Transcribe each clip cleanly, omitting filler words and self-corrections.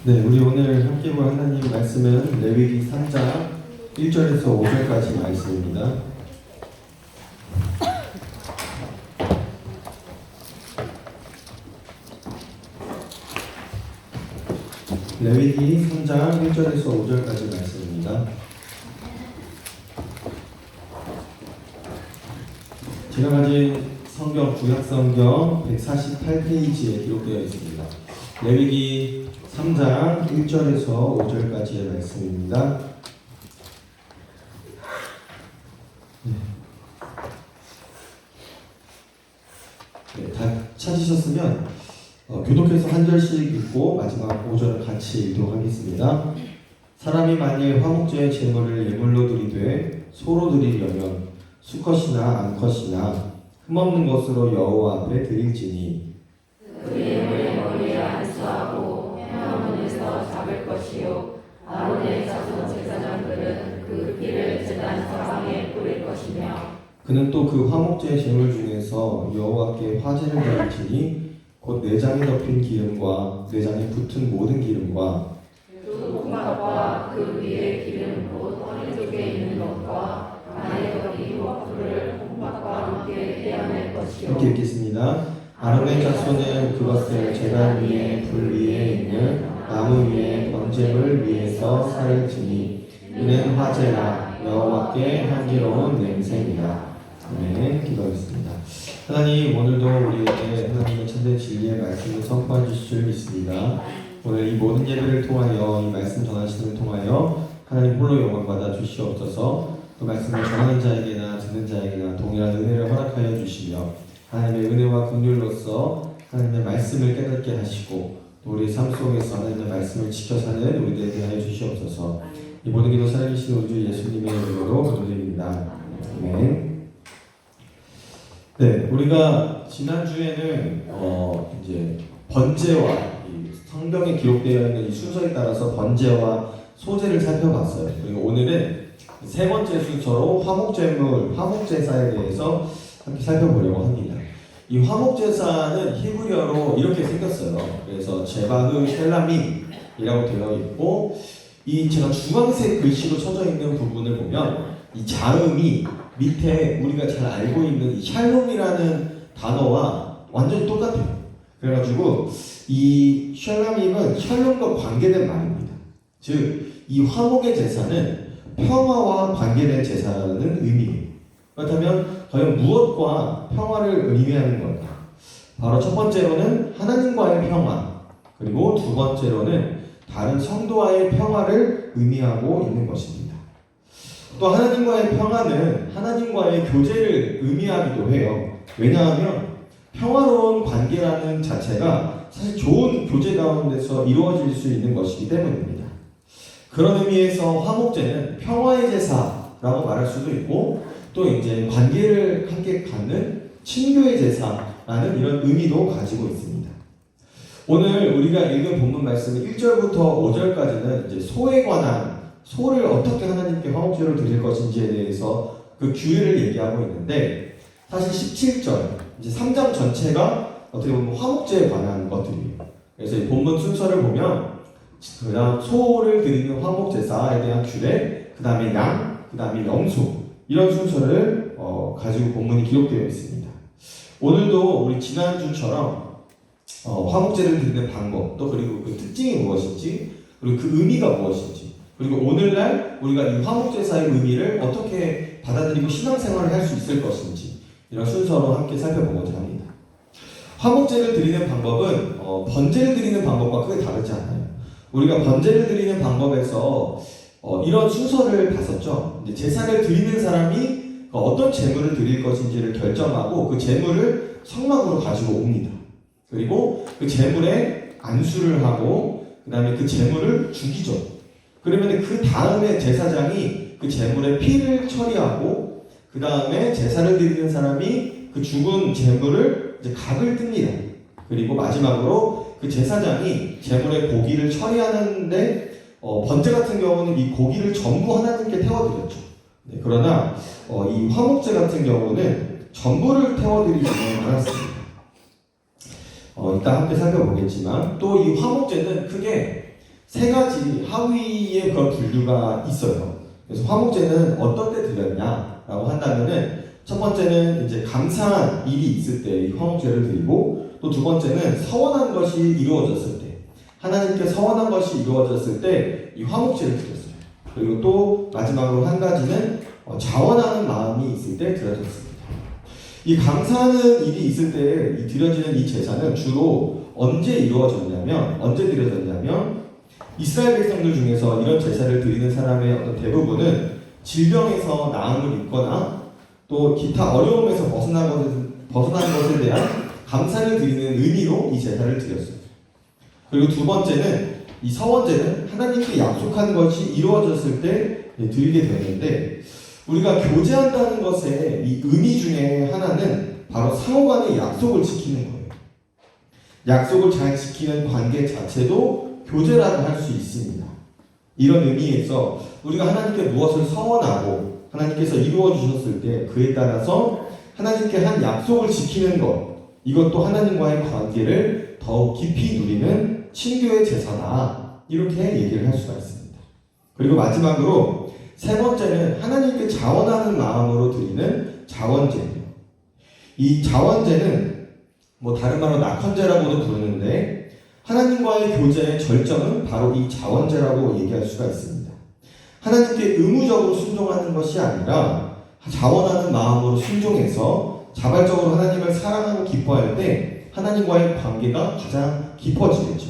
네, 우리 오늘 함께 볼 하나님 말씀은 레위기 3장 1절에서 5절까지 말씀입니다. 레위기 3장 1절에서 5절까지 말씀입니다. 제가 가진 성경, 구약성경 148페이지에 기록되어 있습니다. 레위기 3장 1절에서 5절까지의 말씀입니다. 네, 다 찾으셨으면 교독해서 한 절씩 읽고 마지막 5절을 같이 읽도록 하겠습니다. 사람이 만일 화목제의 제물을 예물로 드리되 소로 드리려면 수컷이나 암컷이나 흠없는 것으로 여호와 앞에 드릴지니 그 예물의 머리에 안수하고 회막문에서 잡을 것이요 아론의 자손 제사장들은 그 피를 제단 사방에 뿌릴 것이며 그는 또 그 화목제의 제물 중에서 여호와께 화제를 드릴지니 곧 내장에 덮인 기름과 내장에 붙은 모든 기름과 두 콩밥과 그 위에 기름 곧 허리 쪽에 있는 것과 안에 덮인 워플을 콩밥과 함께 떼어낼 것이요 함께 읽겠습니다. 아론의 자손은 그것을 제단 위에 불 위에 있는 나무 위에 번제물 위에서 살을 지니 이는 화제라 여호와께 향기로운 냄새니라. 아멘. 기도하겠습니다. 하나님, 오늘도 우리에게 하나님의 참된 진리의 말씀을 선포해 주실 줄 믿습니다. 오늘 이 모든 예배를 통하여 이 말씀 전하시는 통하여 하나님 홀로 영광 받아 주시옵소서. 그 말씀을 전하는 자에게나 듣는 자에게나 동일한 은혜를 허락하여 주시며 하나님의 은혜와 긍휼로서 하나님의 말씀을 깨닫게 하시고 또 우리 삶 속에서 하나님의 말씀을 지켜 사는 우리들에게 대하여 주시옵소서. 이 모든 기도 살아계신 우리 주 예수님의 이름으로 기도드립니다. 아멘. 네, 우리가 지난주에는 이제 번제와 이 성경에 기록되어 있는 이 순서에 따라서 번제와 소제를 살펴봤어요. 그리고 오늘은 세 번째 순서로 화목제물, 화목제사에 대해서 함께 살펴보려고 합니다. 이 화목제사는 히브리어로 이렇게 생겼어요. 그래서 제바흐 셀라밈이라고 되어 있고, 이 제가 주황색 글씨로 쳐져 있는 부분을 보면 이 자음이 밑에 우리가 잘 알고 있는 이 샬롬이라는 단어와 완전히 똑같아요. 그래가지고 이 샬롬임은 샬롬과 관계된 말입니다. 즉, 이 화목의 제사는 평화와 관계된 제사라는 의미예요. 그렇다면 과연 무엇과 평화를 의미하는 걸까? 바로 첫 번째로는 하나님과의 평화, 그리고 두 번째로는 다른 성도와의 평화를 의미하고 있는 것입니다. 또 하나님과의 평화는 하나님과의 교제를 의미하기도 해요. 왜냐하면 평화로운 관계라는 자체가 사실 좋은 교제 가운데서 이루어질 수 있는 것이기 때문입니다. 그런 의미에서 화목제는 평화의 제사라고 말할 수도 있고 또 이제 관계를 함께 갖는 친교의 제사라는 이런 의미도 가지고 있습니다. 오늘 우리가 읽은 본문 말씀 1절부터 5절까지는 이제 소에 관한 소를 어떻게 하나님께 화목제로 드릴 것인지에 대해서 그 규례를 얘기하고 있는데 사실 17절, 이제 3장 전체가 어떻게 보면 화목제에 관한 것들이에요. 그래서 이 본문 순서를 보면 그다음 소를 드리는 화목제사에 대한 규례, 그 다음에 양, 그 다음에 염소 이런 순서를 가지고 본문이 기록되어 있습니다. 오늘도 우리 지난주처럼 화목제를 드리는 방법, 또 그리고 그 특징이 무엇인지, 그리고 그 의미가 무엇인지, 그리고 오늘날 우리가 이 화목제사의 의미를 어떻게 받아들이고 신앙생활을 할 수 있을 것인지 이런 순서로 함께 살펴보고자 합니다. 화목제를 드리는 방법은 번제를 드리는 방법과 크게 다르지 않아요. 우리가 번제를 드리는 방법에서 이런 순서를 봤었죠. 이제 제사를 드리는 사람이 어떤 제물을 드릴 것인지를 결정하고 그 제물을 성막으로 가지고 옵니다. 그리고 그 제물에 안수를 하고 그 다음에 그 제물을 죽이죠. 그러면 그 다음에 제사장이 그 제물의 피를 처리하고 그 다음에 제사를 드리는 사람이 그 죽은 제물을 이제 각을 뜹니다. 그리고 마지막으로 그 제사장이 제물의 고기를 처리하는데 번제 같은 경우는 이 고기를 전부 하나님께 태워드렸죠. 네, 그러나 이 화목제 같은 경우는 전부를 태워드리지는 않았습니다. 이따 함께 살펴보겠지만 또 이 화목제는 크게 세 가지 하위의 그런 분류가 있어요. 그래서 화목제는 어떤 때 드렸냐라고 한다면은 첫 번째는 이제 감사한 일이 있을 때 이 화목제를 드리고, 또 두 번째는 서원한 것이 이루어졌을 때, 하나님께 서원한 것이 이루어졌을 때 이 화목제를 드렸어요. 그리고 또 마지막으로 한 가지는 자원하는 마음이 있을 때 드려졌습니다. 이 감사하는 일이 있을 때 드려지는 이 제사는 주로 언제 드려졌냐면 이스라엘 백성들 중에서 이런 제사를 드리는 사람의 어떤 대부분은 질병에서 나음을 입거나 또 기타 어려움에서 벗어난 것에 대한 감사를 드리는 의미로 이 제사를 드렸어요. 그리고 두 번째는 이 서원제는 하나님께 약속한 것이 이루어졌을 때 드리게 되는데, 우리가 교제한다는 것의 이 의미 중에 하나는 바로 상호간의 약속을 지키는 거예요. 약속을 잘 지키는 관계 자체도 교제라고 할 수 있습니다. 이런 의미에서 우리가 하나님께 무엇을 서원하고 하나님께서 이루어 주셨을 때 그에 따라서 하나님께 한 약속을 지키는 것, 이것도 하나님과의 관계를 더욱 깊이 누리는 친교의 제사다, 이렇게 얘기를 할 수가 있습니다. 그리고 마지막으로 세 번째는 하나님께 자원하는 마음으로 드리는 자원제예요. 이 자원제는 다른 말로 낙헌제라고도 부르는데, 하나님과의 교제의 절정은 바로 이 자원제라고 얘기할 수가 있습니다. 하나님께 의무적으로 순종하는 것이 아니라 자원하는 마음으로 순종해서 자발적으로 하나님을 사랑하고 기뻐할 때 하나님과의 관계가 가장 깊어지겠죠.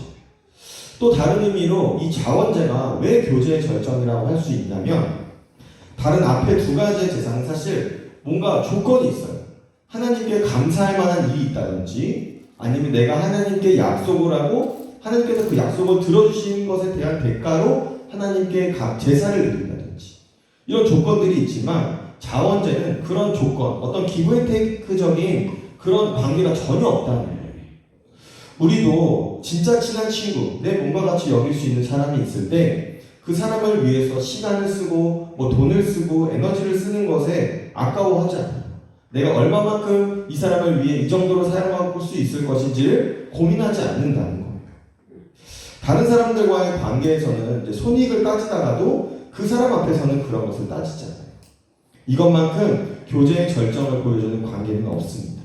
또 다른 의미로 이 자원제가 왜 교제의 절정이라고 할 수 있냐면, 다른 앞에 두 가지의 제사는 사실 뭔가 조건이 있어요. 하나님께 감사할 만한 일이 있다든지, 아니면 내가 하나님께 약속을 하고 하나님께서 그 약속을 들어주신 것에 대한 대가로 하나님께 제사를 드린다든지, 이런 조건들이 있지만 자원제는 그런 조건, 어떤 기브 앤 테이크적인 그런 관계가 전혀 없다는 거예요. 우리도 진짜 친한 친구, 내 몸과 같이 여길 수 있는 사람이 있을 때 그 사람을 위해서 시간을 쓰고 돈을 쓰고 에너지를 쓰는 것에 아까워하지 않아요. 내가 얼마만큼 이 사람을 위해 이 정도로 사용할 수 있을 것인지를 고민하지 않는다는 거예요. 다른 사람들과의 관계에서는 이제 손익을 따지다가도 그 사람 앞에서는 그런 것을 따지잖아요. 이것만큼 교제의 절정을 보여주는 관계는 없습니다.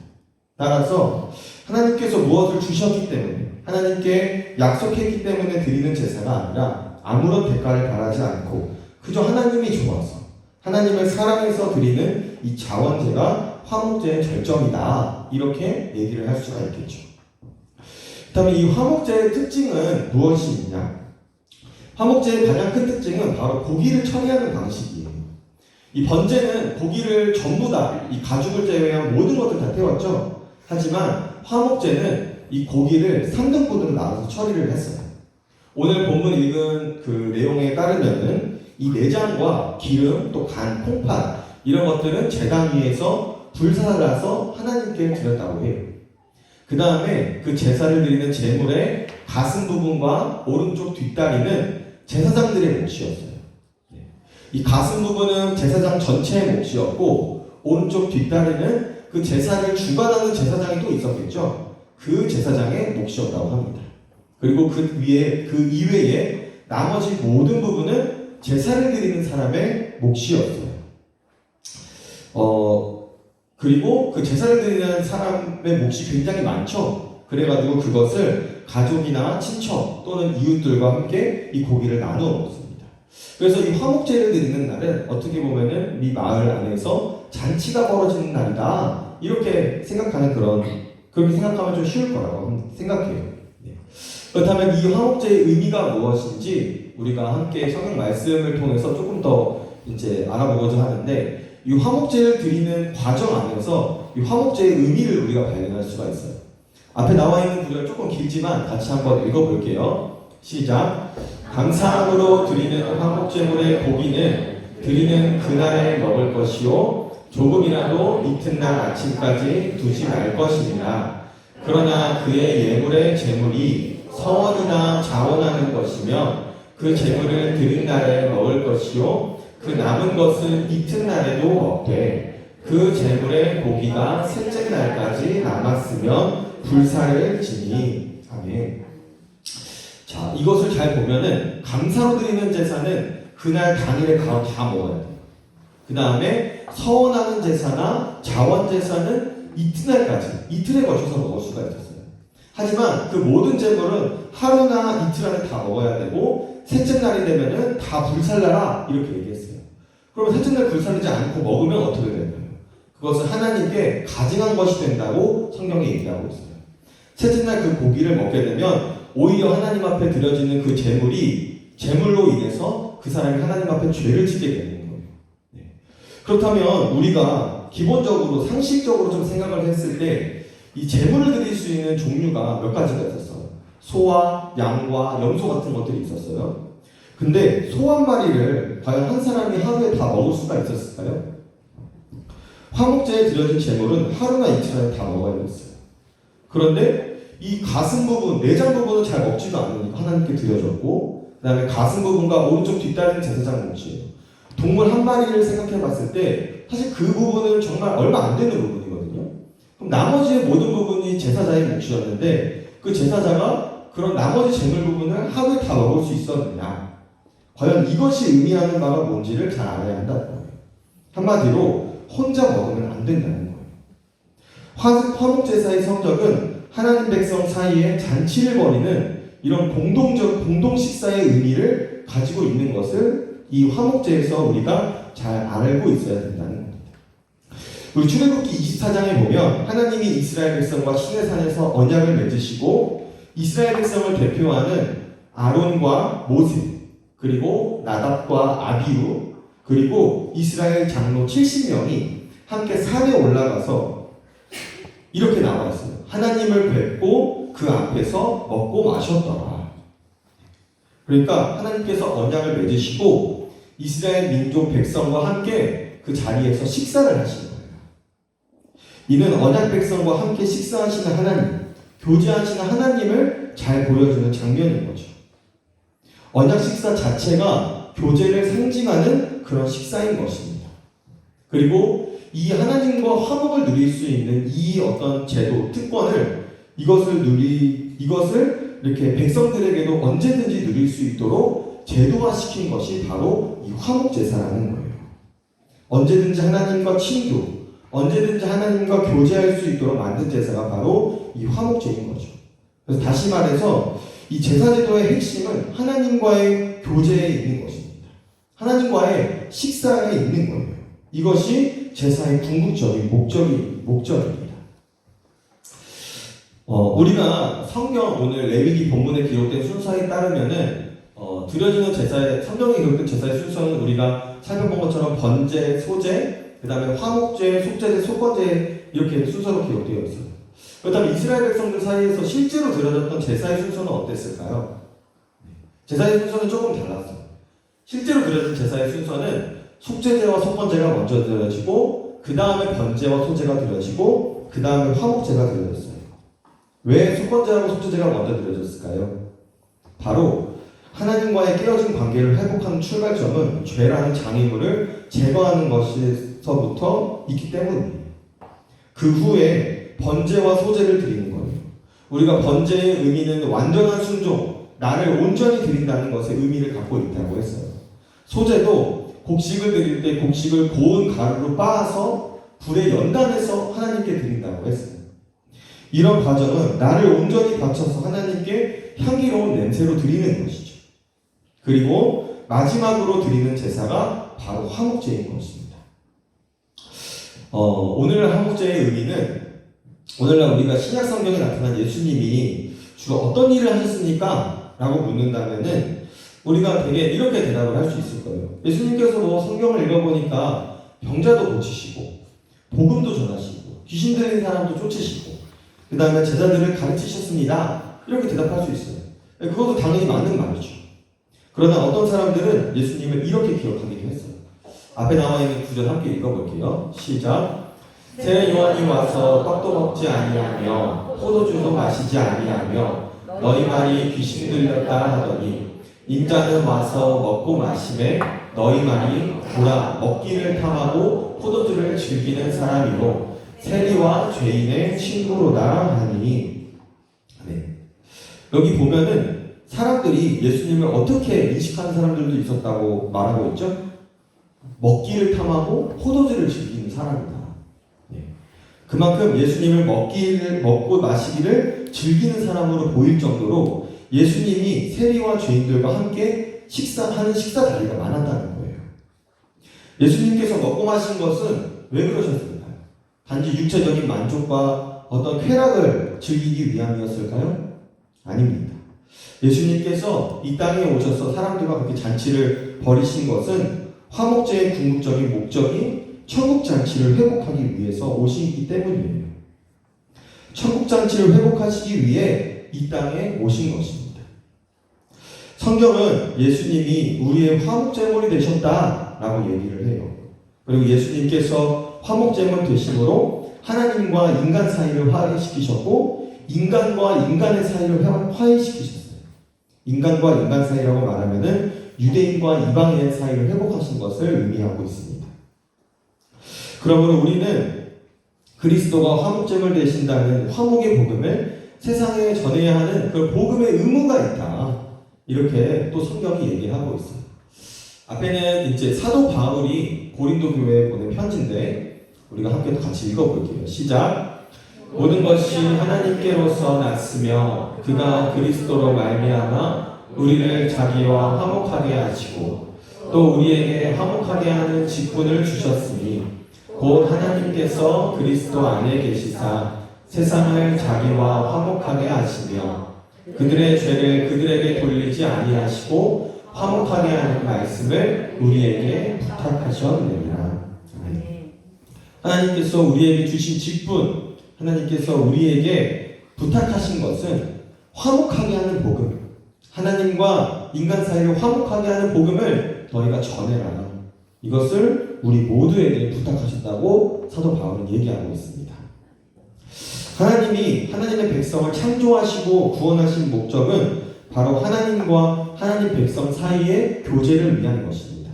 따라서 하나님께서 무엇을 주셨기 때문에, 하나님께 약속했기 때문에 드리는 제사가 아니라 아무런 대가를 바라지 않고 그저 하나님이 좋아서, 하나님을 사랑해서 드리는 이 자원제가 화목제의 절정이다, 이렇게 얘기를 할 수가 있겠죠. 그다음에 이 화목제의 특징은 무엇이 있냐? 화목제의 가장 큰 특징은 바로 고기를 처리하는 방식이에요. 이 번제는 고기를 전부 다, 이 가죽을 제외한 모든 것을 다 태웠죠. 하지만 화목제는 이 고기를 3등분으로 나눠서 처리를 했어요. 오늘 본문 읽은 그 내용에 따르면은 이 내장과 기름, 또 간, 콩팥, 이런 것들은 제단 위에서 불살라서 하나님께 드렸다고 해요. 그 다음에 그 제사를 드리는 제물의 가슴 부분과 오른쪽 뒷다리는 제사장들의 몫이었어요. 이 가슴 부분은 제사장 전체의 몫이었고, 오른쪽 뒷다리는 그 제사를 주관하는 제사장이 또 있었겠죠. 그 제사장의 몫이었다고 합니다. 그리고 그 이외에 나머지 모든 부분은 제사를 드리는 사람의 몫이었어요. 그리고 그 제사를 드리는 사람의 몫이 굉장히 많죠. 그래가지고 그것을 가족이나 친척 또는 이웃들과 함께 이 고기를 나누어 먹습니다. 그래서 이 화목제를 드리는 날은 어떻게 보면은 이 마을 안에서 잔치가 벌어지는 날이다, 이렇게 생각하는 그렇게 생각하면 좀 쉬울 거라고 생각해요. 그렇다면 이 화목제의 의미가 무엇인지 우리가 함께 성경 말씀을 통해서 조금 더 이제 알아보고자 하는데, 이 화목제를 드리는 과정 안에서 이 화목제의 의미를 우리가 발견할 수가 있어요. 앞에 나와 있는 구절 조금 길지만 같이 한번 읽어볼게요. 시작. 감사함으로 드리는 화목제물의 고기는 드리는 그날에 먹을 것이요 조금이라도 이튿날 아침까지 두지 말 것이니라. 그러나 그의 예물의 제물이 서원이나 자원하는 것이며 그 제물을 드린 날에 먹을 것이요 그 남은 것은 이튿날에도 먹되 그 제물의 고기가 셋째 날까지 남았으면 불사를 지니. 아멘. 자, 이것을 잘 보면은 감사로 드리는 제사는 그날 당일에 다 먹어야 돼요. 그 다음에 서원하는 제사나 자원 제사는 이틀에 걸쳐서 먹을 수가 있었어요. 하지만 그 모든 제물은 하루나 이틀 안에 다 먹어야 되고 셋째 날이 되면은 다 불살라라 이렇게 얘기했어요. 그러면 셋째 날 불살리지 않고 먹으면 어떻게 되나요? 그것은 하나님께 가증한 것이 된다고 성경에 얘기하고 있어요. 셋째 날 그 고기를 먹게 되면 오히려 하나님 앞에 드려지는 그 제물로 인해서 그 사람이 하나님 앞에 죄를 지게 되는 거예요. 네. 그렇다면 우리가 기본적으로 상식적으로 좀 생각을 했을 때 이 제물을 드릴 수 있는 종류가 몇 가지가 있었어요. 소와 양과 염소 같은 것들이 있었어요. 근데 소 한 마리를 과연 한 사람이 하루에 다 먹을 수가 있었을까요? 화목제에 드려진 제물은 하루나 이틀 안에 다 먹어야 됐어요. 그런데 이 가슴 부분, 내장 부분은 잘 먹지도 않으니까 하나님께 드려졌고, 그 다음에 가슴 부분과 오른쪽 뒷다리는 제사장 몫이에요. 동물 한 마리를 생각해 봤을 때 사실 그 부분은 정말 얼마 안 되는 부분이거든요. 그럼 나머지의 모든 부분이 제사장의 몫이었는데 그 제사자가 그런 나머지 제물 부분을 하루에 다 먹을 수 있었느냐? 과연 이것이 의미하는 바가 뭔지를 잘 알아야 한다는 거예요. 한마디로 혼자 먹으면 안 된다는 거예요. 화목제사의 성적은 하나님 백성 사이에 잔치를 벌이는 이런 공동 식사의 의미를 가지고 있는 것을 이 화목제에서 우리가 잘 알고 있어야 된다는 겁니다. 우리 출애굽기 24장에 보면 하나님이 이스라엘 백성과 시내산에서 언약을 맺으시고 이스라엘 백성을 대표하는 아론과 모세 그리고 나답과 아비후 그리고 이스라엘 장로 70명이 함께 산에 올라가서 이렇게 나와 있어요. 하나님을 뵙고 그 앞에서 먹고 마셨더라. 그러니까 하나님께서 언약을 맺으시고 이스라엘 민족 백성과 함께 그 자리에서 식사를 하시는 거예요. 이는 언약 백성과 함께 식사하시는 하나님, 교제하시는 하나님을 잘 보여주는 장면인 거죠. 언약 식사 자체가 교제를 상징하는 그런 식사인 것입니다. 그리고 이 하나님과 화목을 누릴 수 있는 이 어떤 제도, 특권을 이것을 이렇게 백성들에게도 언제든지 누릴 수 있도록 제도화시킨 것이 바로 이 화목제사라는 거예요. 언제든지 하나님과 친교, 언제든지 하나님과 교제할 수 있도록 만든 제사가 바로 이 화목제인 거죠. 그래서 다시 말해서 이 제사제도의 핵심은 하나님과의 교제에 있는 것입니다. 하나님과의 식사에 있는 거예요. 이것이 제사의 궁극적인 목적입니다. 우리가 성경 오늘 레위기 본문에 기록된 순서에 따르면은 드려지는 제사의 성경에 기록된 제사의 순서는 우리가 살펴본 것처럼 번제, 소제, 그 다음에 화목제, 속제제, 속건제 이렇게 순서로 기록되어 있어요. 그렇다면 이스라엘 백성들 사이에서 실제로 드려졌던 제사의 순서는 어땠을까요? 제사의 순서는 조금 달랐어요. 실제로 드려진 제사의 순서는 속제제와 속건제가 먼저 드려지고 그 다음에 번제와 소제가 드려지고 그 다음에 화목제가 드려졌어요. 왜 속건제하고 속제제가 먼저 드려졌을까요? 바로 하나님과의 깨어진 관계를 회복하는 출발점은 죄라는 장애물을 제거하는 것에서부터 있기 때문이에요. 그 후에 번제와 소제를 드리는 거예요. 우리가 번제의 의미는 완전한 순종, 나를 온전히 드린다는 것의 의미를 갖고 있다고 했어요. 소제도 곡식을 드릴 때 곡식을 고운 가루로 빻아서 불에 연단해서 하나님께 드린다고 했어요. 이런 과정은 나를 온전히 바쳐서 하나님께 향기로운 냄새로 드리는 것이죠. 그리고 마지막으로 드리는 제사가 바로 화목제인 것입니다. 오늘 화목제의 의미는 오늘날 우리가 신약 성경에 나타난 예수님이 주로 어떤 일을 하셨습니까? 라고 묻는다면은 우리가 되게 이렇게 대답을 할 수 있을 거예요. 예수님께서 뭐 성경을 읽어보니까 병자도 고치시고 복음도 전하시고 귀신 들린 사람도 쫓으시고 그 다음에 제자들을 가르치셨습니다. 이렇게 대답할 수 있어요. 그것도 당연히 맞는 말이죠. 그러나 어떤 사람들은 예수님을 이렇게 기억하기도 했어요. 앞에 나와 있는 구절 함께 읽어볼게요. 시작. 새 요한이 와서 떡도 먹지 아니하며 포도주도 마시지 아니하며 너희 말이 귀신 들렸다 하더니 인자는 와서 먹고 마시매 너희 말이 보라 먹기를 탐하고 포도주를 즐기는 사람이고 세리와 죄인의 친구로다 하니. 네. 여기 보면은 사람들이 예수님을 어떻게 인식하는 사람들도 있었다고 말하고 있죠? 먹기를 탐하고 포도주를 즐기는 사람이다. 그만큼 예수님을 먹고 마시기를 즐기는 사람으로 보일 정도로 예수님이 세리와 죄인들과 함께 식사하는 식사 자리가 많았다는 거예요. 예수님께서 먹고 마신 것은 왜 그러셨을까요? 단지 육체적인 만족과 어떤 쾌락을 즐기기 위함이었을까요? 아닙니다. 예수님께서 이 땅에 오셔서 사람들과 그렇게 잔치를 벌이신 것은 화목제의 궁극적인 목적인 천국잔치를 회복하기 위해서 오시기 때문이에요. 천국잔치를 회복하시기 위해 이 땅에 오신 것입니다. 성경은 예수님이 우리의 화목제물이 되셨다라고 얘기를 해요. 그리고 예수님께서 화목제물 되심으로 하나님과 인간 사이를 화해시키셨고 인간과 인간의 사이를 화해시키셨어요. 인간과 인간 사이라고 말하면은 유대인과 이방인의 사이를 회복하신 것을 의미하고 있습니다. 그러므로 우리는 그리스도가 화목제물 되신다는 화목의 복음을 세상에 전해야 하는 그 복음의 의무가 있다. 이렇게 또 성경이 얘기하고 있어요. 앞에는 이제 사도 바울이 고린도 교회에 보낸 편지인데 우리가 함께 또 같이 읽어볼게요. 시작. 모든 것이 하나님께로서 났으며 그가 그리스도로 말미암아 우리를 자기와 화목하게 하시고 또 우리에게 화목하게 하는 직분을 주셨으니 곧 하나님께서 그리스도 안에 계시사 세상을 자기와 화목하게 하시며 그들의 죄를 그들에게 돌리지 아니하시고 화목하게 하는 말씀을 우리에게 부탁하셨느니라. 하나님께서 우리에게 주신 직분, 하나님께서 우리에게 부탁하신 것은 화목하게 하는 복음, 하나님과 인간 사이를 화목하게 하는 복음을 너희가 전해라. 이것을 우리 모두에게 부탁하셨다고 사도 바울은 얘기하고 있습니다. 하나님이 하나님의 백성을 창조하시고 구원하신 목적은 바로 하나님과 하나님 백성 사이의 교제를 위한 것입니다.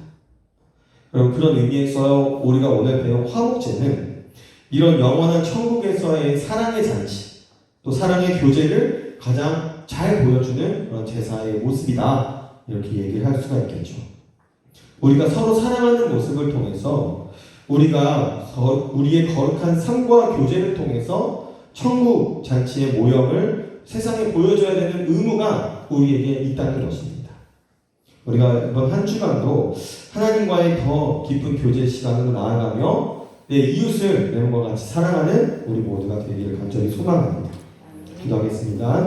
그럼 그런 의미에서 우리가 오늘 배운 화목제는 이런 영원한 천국에서의 사랑의 잔치, 또 사랑의 교제를 가장 잘 보여주는 그런 제사의 모습이다. 이렇게 얘기를 할 수가 있겠죠. 우리가 서로 사랑하는 모습을 통해서 우리가 우리의 거룩한 삶과 교제를 통해서 천국 잔치의 모형을 세상에 보여줘야 되는 의무가 우리에게 있다는 것입니다. 우리가 이번 한 주간도 하나님과의 더 깊은 교제 시간으로 나아가며 내 이웃을 내 몸과 같이 사랑하는 우리 모두가 되기를 간절히 소망합니다. 기도하겠습니다.